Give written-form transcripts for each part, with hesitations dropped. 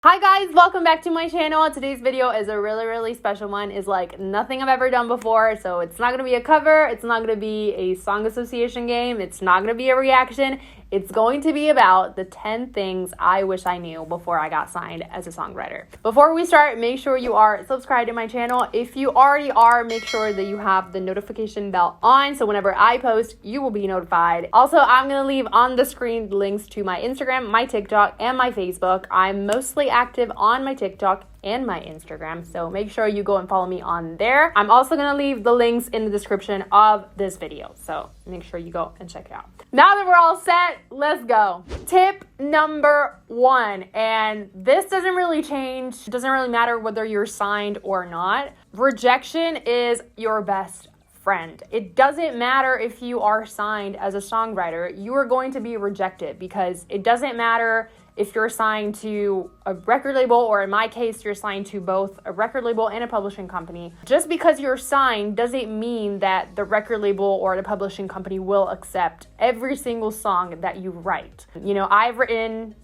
Hi guys, welcome back to my channel. Today's video is a really special one. It's like nothing I've ever done before, so it's not gonna be a cover, it's not gonna be a song association game, it's not gonna be a reaction. It's going to be about the 10 things I wish I knew before I got signed as a songwriter. Before we start, make sure you are subscribed to my channel. If you already are, make sure that you have the notification bell on so whenever I post, you will be notified. Also, I'm gonna leave on the screen links to my Instagram, my TikTok, and my Facebook. I'm mostly active on my TikTok and my Instagram, so make sure you go and follow me on there. I'm also gonna leave the links in the description of this video, so make sure you go and check it out. Now that we're all set, let's go. Tip number 1, and this doesn't really change. It doesn't really matter whether you're signed or not. Rejection is your best friend. It doesn't matter if you are signed as a songwriter, you are going to be rejected because it doesn't matter if you're signed to a record label, or in my case, you're signed to both a record label and a publishing company. Just because you're signed doesn't mean that the record label or the publishing company will accept every single song that you write. You know, I've written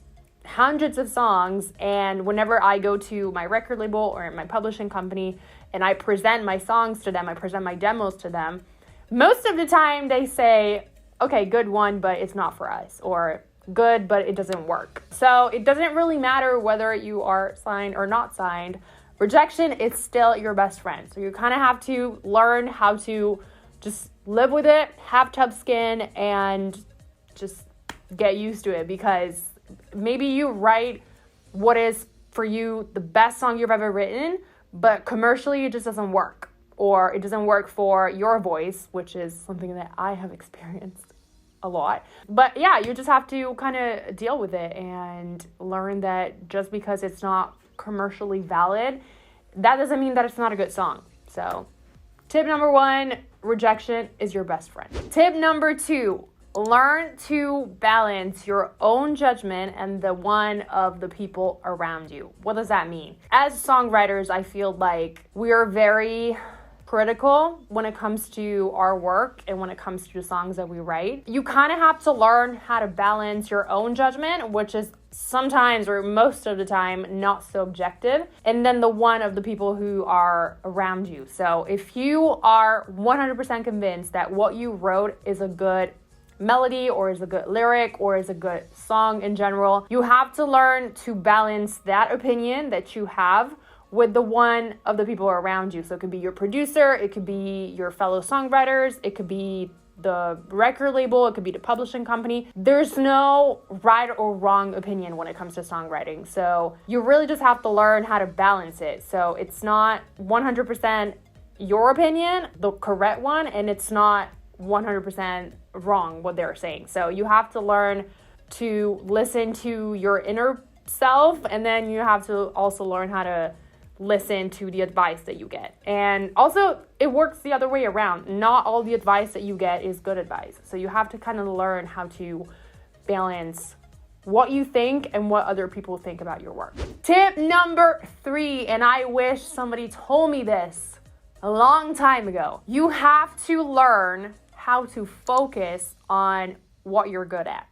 hundreds of songs, and whenever I go to my record label or my publishing company and I present my songs to them, I present my demos to them, most of the time they say, okay, good one, but it's not for us, or good, but it doesn't work. So it doesn't really matter whether you are signed or not signed. Rejection is still your best friend. So you kind of have to learn how to just live with it, have tough skin, and just get used to it, because maybe you write what is for you the best song you've ever written, but commercially it just doesn't work, or it doesn't work for your voice, which is something that I have experienced a lot. But yeah, you just have to kind of deal with it and learn that just because it's not commercially valid, that doesn't mean that it's not a good song. So tip number 1, rejection is your best friend. Tip number 2, learn to balance your own judgment and the one of the people around you. What does that mean? As songwriters, I feel like we are very critical when it comes to our work and when it comes to the songs that we write. You kind of have to learn how to balance your own judgment, which is sometimes or most of the time not so objective, and then the one of the people who are around you. So if you are 100% convinced that what you wrote is a good melody or is a good lyric or is a good song in general, you have to learn to balance that opinion that you have with the one of the people around you. So it could be your producer, it could be your fellow songwriters, it could be the record label, it could be the publishing company. There's no right or wrong opinion when it comes to songwriting. So you really just have to learn how to balance it. So it's not 100% your opinion, the correct one, and it's not 100% wrong what they're saying. So you have to learn to listen to your inner self, and then you have to also learn how to listen to the advice that you get. And also, it works the other way around. Not all the advice that you get is good advice. So you have to kind of learn how to balance what you think and what other people think about your work. Tip number 3, and I wish somebody told me this a long time ago. You have to learn how to focus on what you're good at.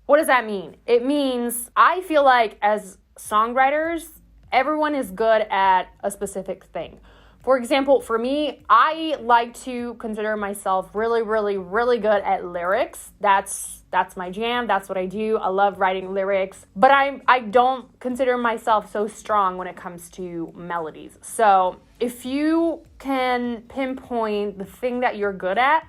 What does that mean? It means I feel like as songwriters, everyone is good at a specific thing. For example, for me, I like to consider myself really good at lyrics. That's my jam. That's what I do. I love writing lyrics, but I don't consider myself so strong when it comes to melodies. So if you can pinpoint the thing that you're good at,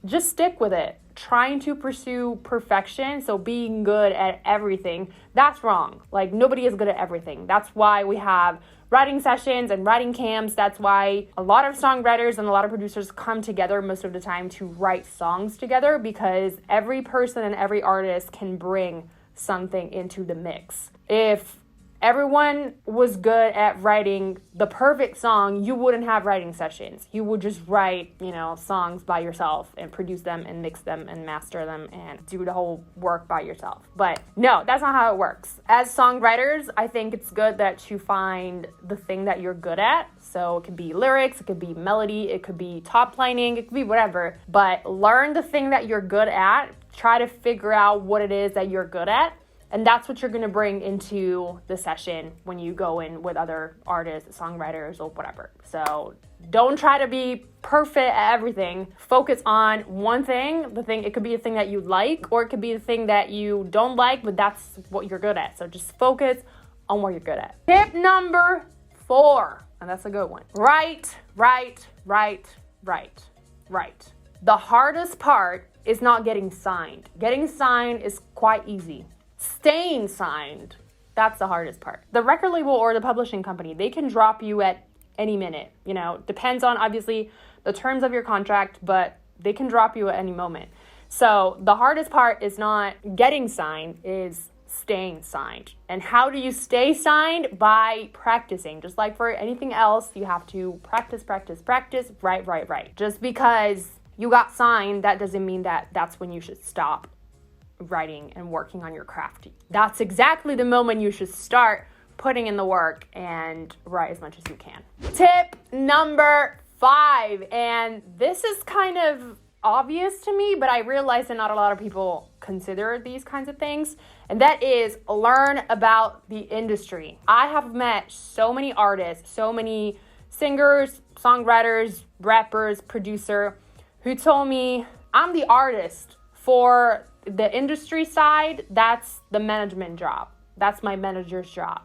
just stick with it. Trying to pursue perfection, so being good at everything, that's wrong. Like, nobody is good at everything. That's why we have writing sessions and writing camps. That's why a lot of songwriters and a lot of producers come together most of the time to write songs together, because every person and every artist can bring something into the mix. If everyone was good at writing the perfect song, you wouldn't have writing sessions. You would just write, songs by yourself and produce them and mix them and master them and do the whole work by yourself. But no, that's not how it works. As songwriters, I think it's good that you find the thing that you're good at. So it could be lyrics, it could be melody, it could be top lining, it could be whatever. But learn the thing that you're good at. Try to figure out what it is that you're good at, And that's what you're going to bring into the session when you go in with other artists, songwriters, or whatever. So don't try to be perfect at everything. Focus on one thing. It could be a thing that you like, or it could be a thing that you don't like, but that's what you're good at. So just focus on what you're good at. Tip number 4, and that's a good one. Write. The hardest part is not getting signed. Getting signed is quite easy. Staying signed, that's the hardest part. The record label or the publishing company, they can drop you at any minute. Depends on obviously the terms of your contract, but they can drop you at any moment. So the hardest part is not getting signed, is staying signed. And how do you stay signed? By practicing. Just like for anything else, you have to practice, write. Just because you got signed, that doesn't mean that that's when you should stop writing and working on your craft. That's exactly the moment you should start putting in the work and write as much as you can. Tip number 5, and this is kind of obvious to me, but I realize that not a lot of people consider these kinds of things, and that is learn about the industry. I have met so many artists, so many singers, songwriters, rappers, producer, who told me, I'm the artist. For the industry side, that's the management job. That's my manager's job.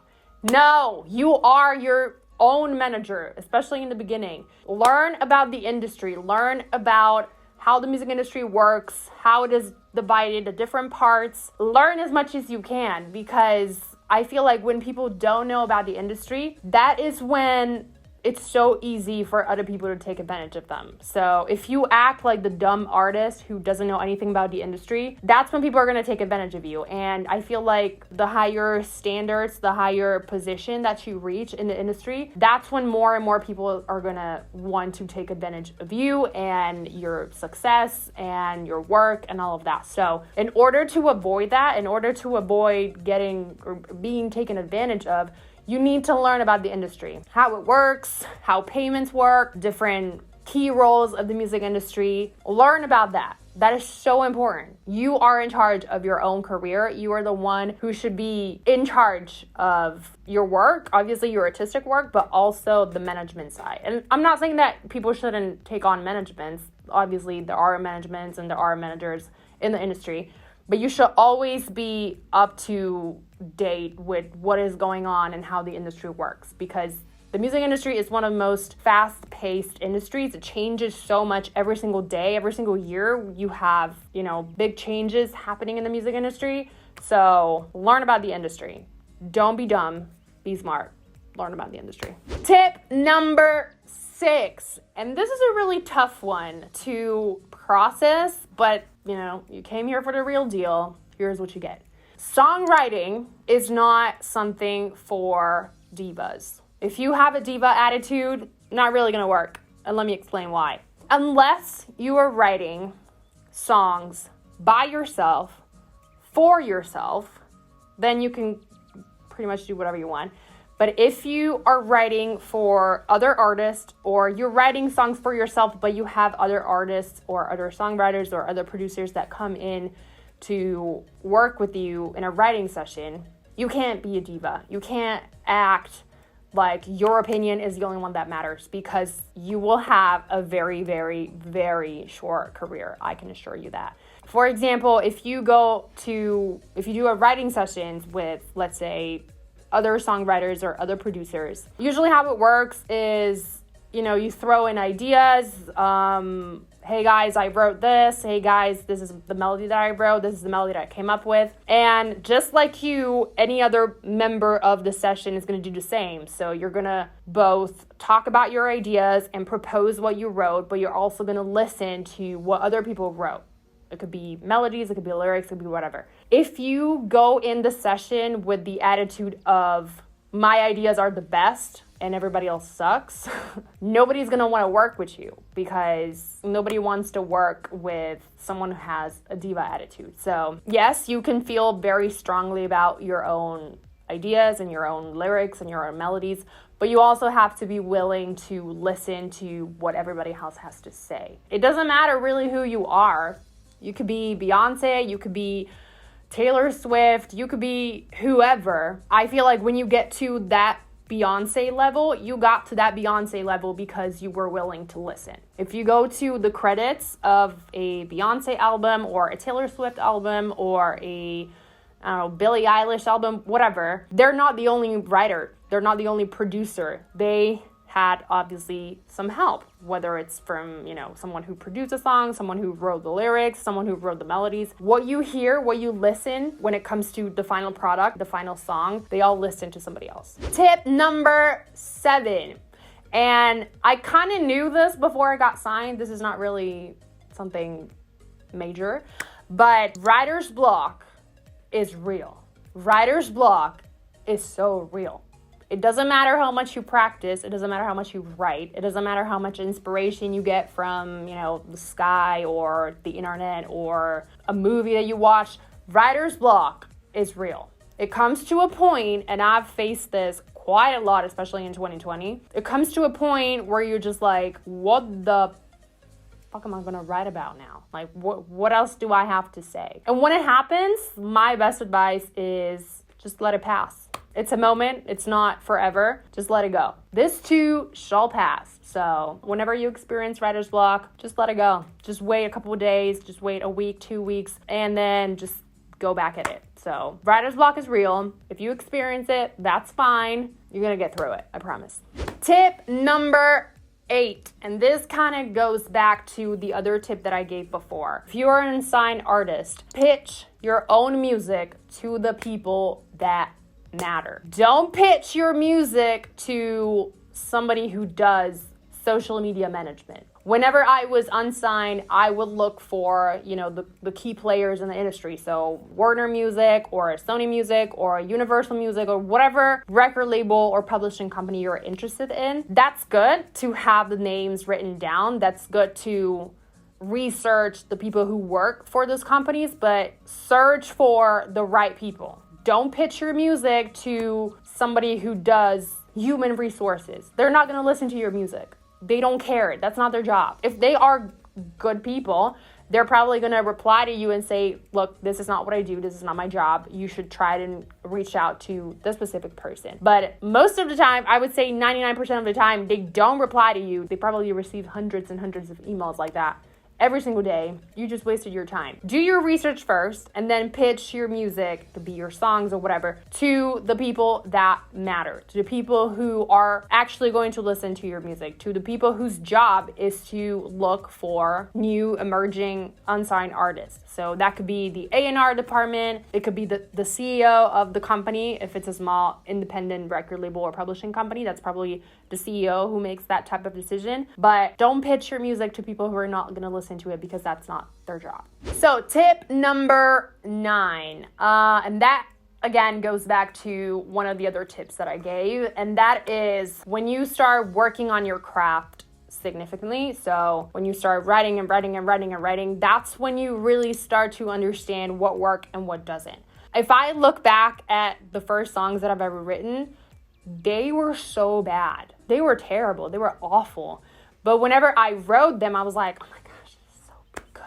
No, you are your own manager, especially in the beginning. Learn about the industry. Learn about how the music industry works, how it is divided, the different parts. Learn as much as you can, because I feel like when people don't know about the industry, that is when it's so easy for other people to take advantage of them. So if you act like the dumb artist who doesn't know anything about the industry, that's when people are going to take advantage of you. And I feel like the higher standards, the higher position that you reach in the industry, that's when more and more people are going to want to take advantage of you and your success and your work and all of that. So in order to avoid that, in order to avoid getting or being taken advantage of, you need to learn about the industry, how it works, how payments work, different key roles of the music industry. Learn about that. That is so important. You are in charge of your own career. You are the one who should be in charge of your work, obviously your artistic work, but also the management side. And I'm not saying that people shouldn't take on managements. Obviously, there are managements and there are managers in the industry, but you should always be up to date with what is going on and how the industry works, because the music industry is one of the most fast-paced industries. It changes so much every single day, every single year. You have, big changes happening in the music industry. So learn about the industry. Don't be dumb, be smart. Learn about the industry. Tip number 6, and this is a really tough one to process, but you came here for the real deal. Here's what you get. Songwriting is not something for divas. If you have a diva attitude, not really gonna work. And let me explain why. Unless you are writing songs by yourself, for yourself, then you can pretty much do whatever you want. But if you are writing for other artists, or you're writing songs for yourself, but you have other artists or other songwriters or other producers that come in to work with you in a writing session, you can't be a diva. You can't act like your opinion is the only one that matters, because you will have a very, very, very short career. I can assure you that. For example, if you do a writing sessions with, let's say, other songwriters or other producers, usually how it works is, you throw in ideas. Hey guys, I wrote this. Hey guys, this is the melody that I wrote. This is the melody that I came up with. And just like you, any other member of the session is going to do the same. So you're going to both talk about your ideas and propose what you wrote, but you're also going to listen to what other people wrote. It could be melodies, it could be lyrics, it could be whatever. If you go in the session with the attitude of, my ideas are the best and everybody else sucks, nobody's going to want to work with you, because nobody wants to work with someone who has a diva attitude. So yes, you can feel very strongly about your own ideas and your own lyrics and your own melodies, but you also have to be willing to listen to what everybody else has to say. It doesn't matter really who you are. You could be Beyonce, you could be Taylor Swift, you could be whoever. I feel like when you get to that Beyonce level, you got to that Beyonce level because you were willing to listen. If you go to the credits of a Beyonce album or a Taylor Swift album or a, I don't know, Billie Eilish album, whatever, they're not the only writer. They're not the only producer. They had obviously some help, whether it's from, someone who produced a song, someone who wrote the lyrics, someone who wrote the melodies. What you hear, what you listen when it comes to the final product, the final song, they all listen to somebody else. Tip number 7. And I kind of knew this before I got signed. This is not really something major, but writer's block is real. Writer's block is so real. It doesn't matter how much you practice. It doesn't matter how much you write. It doesn't matter how much inspiration you get from, the sky or the internet or a movie that you watch. Writer's block is real. It comes to a point, and I've faced this quite a lot, especially in 2020. It comes to a point where you're just like, what the fuck am I gonna write about now? Like, what else do I have to say? And when it happens, my best advice is just let it pass. It's a moment. It's not forever. Just let it go. This too shall pass. So whenever you experience writer's block, just let it go. Just wait a couple of days. Just wait a week, 2 weeks, and then just go back at it. So writer's block is real. If you experience it, that's fine. You're going to get through it. I promise. Tip number 8. And this kind of goes back to the other tip that I gave before. If you are an unsigned artist, pitch your own music to the people that matter. Don't pitch your music to somebody who does social media management. Whenever I was unsigned, I would look for, the key players in the industry. So Warner Music or Sony Music or Universal Music or whatever record label or publishing company you're interested in. That's good to have the names written down. That's good to research the people who work for those companies, but search for the right people. Don't pitch your music to somebody who does human resources. They're not going to listen to your music. They don't care. That's not their job. If they are good people, they're probably going to reply to you and say, look, this is not what I do. This is not my job. You should try to reach out to the specific person. But most of the time, I would say 99% of the time, they don't reply to you. They probably receive hundreds and hundreds of emails like that every single day. You just wasted your time. Do your research first and then pitch your music, to be your songs or whatever, to the people that matter, to the people who are actually going to listen to your music, to the people whose job is to look for new emerging unsigned artists. So that could be the A&R department. It could be the CEO of the company. If it's a small independent record label or publishing company, that's probably the CEO who makes that type of decision. But don't pitch your music to people who are not going to listen to it because that's not their job. So tip number 9, and that again goes back to one of the other tips that I gave, and that is when you start working on your craft significantly. So when you start writing, that's when you really start to understand what works and what doesn't. If I look back at the first songs that I've ever written, they were so bad. They were terrible. They were awful. But whenever I wrote them, I was like, oh my gosh, this is so good.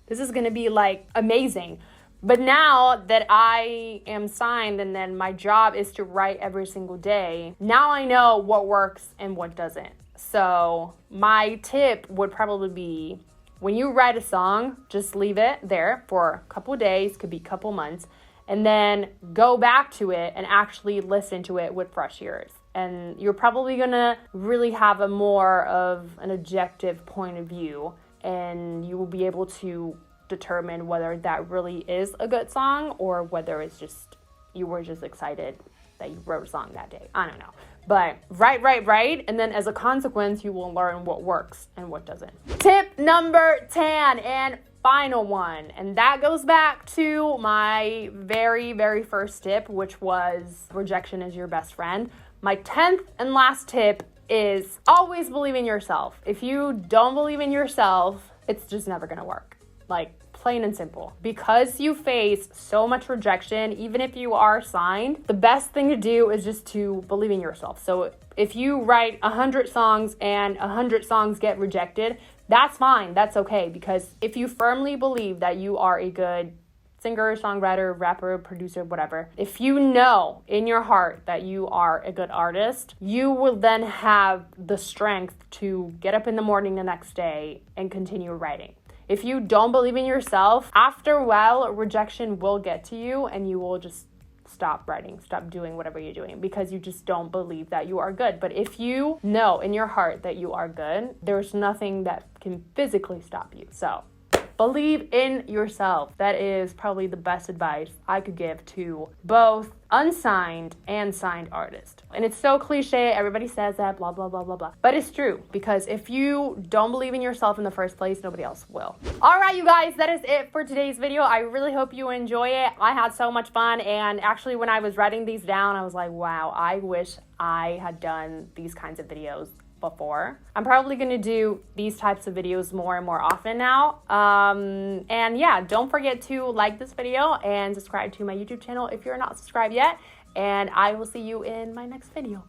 This is going to be like amazing. But now that I am signed and then my job is to write every single day, now I know what works and what doesn't. So my tip would probably be when you write a song, just leave it there for a couple of days, could be a couple months, and then go back to it and actually listen to it with fresh ears. And you're probably gonna really have a more of an objective point of view, and you will be able to determine whether that really is a good song or whether it's just you were just excited that you wrote a song that day. I don't know. But write, and then as a consequence, you will learn what works and what doesn't. Tip number 10 and final one, and that goes back to my very, very first tip, which was rejection is your best friend. My 10th and last tip is always believe in yourself. If you don't believe in yourself, it's just never gonna work. Like, plain and simple. Because you face so much rejection, even if you are signed, the best thing to do is just to believe in yourself. So if you write 100 songs and 100 songs get rejected, that's fine. That's okay. Because if you firmly believe that you are a good singer, songwriter, rapper, producer, whatever, if you know in your heart that you are a good artist, you will then have the strength to get up in the morning the next day and continue writing. If you don't believe in yourself, after a while, rejection will get to you and you will just stop writing, stop doing whatever you're doing because you just don't believe that you are good. But if you know in your heart that you are good, there's nothing that can physically stop you. So believe in yourself. That is probably the best advice I could give to both unsigned and signed artists. And it's so cliche, everybody says that, blah, blah, blah, blah, blah. But it's true, because if you don't believe in yourself in the first place, nobody else will. All right, you guys, that is it for today's video. I really hope you enjoy it. I had so much fun, and actually when I was writing these down, I was like, wow, I wish I had done these kinds of videos before. I'm probably going to do these types of videos more and more often now. And yeah, don't forget to like this video and subscribe to my YouTube channel if you're not subscribed yet. And I will see you in my next video.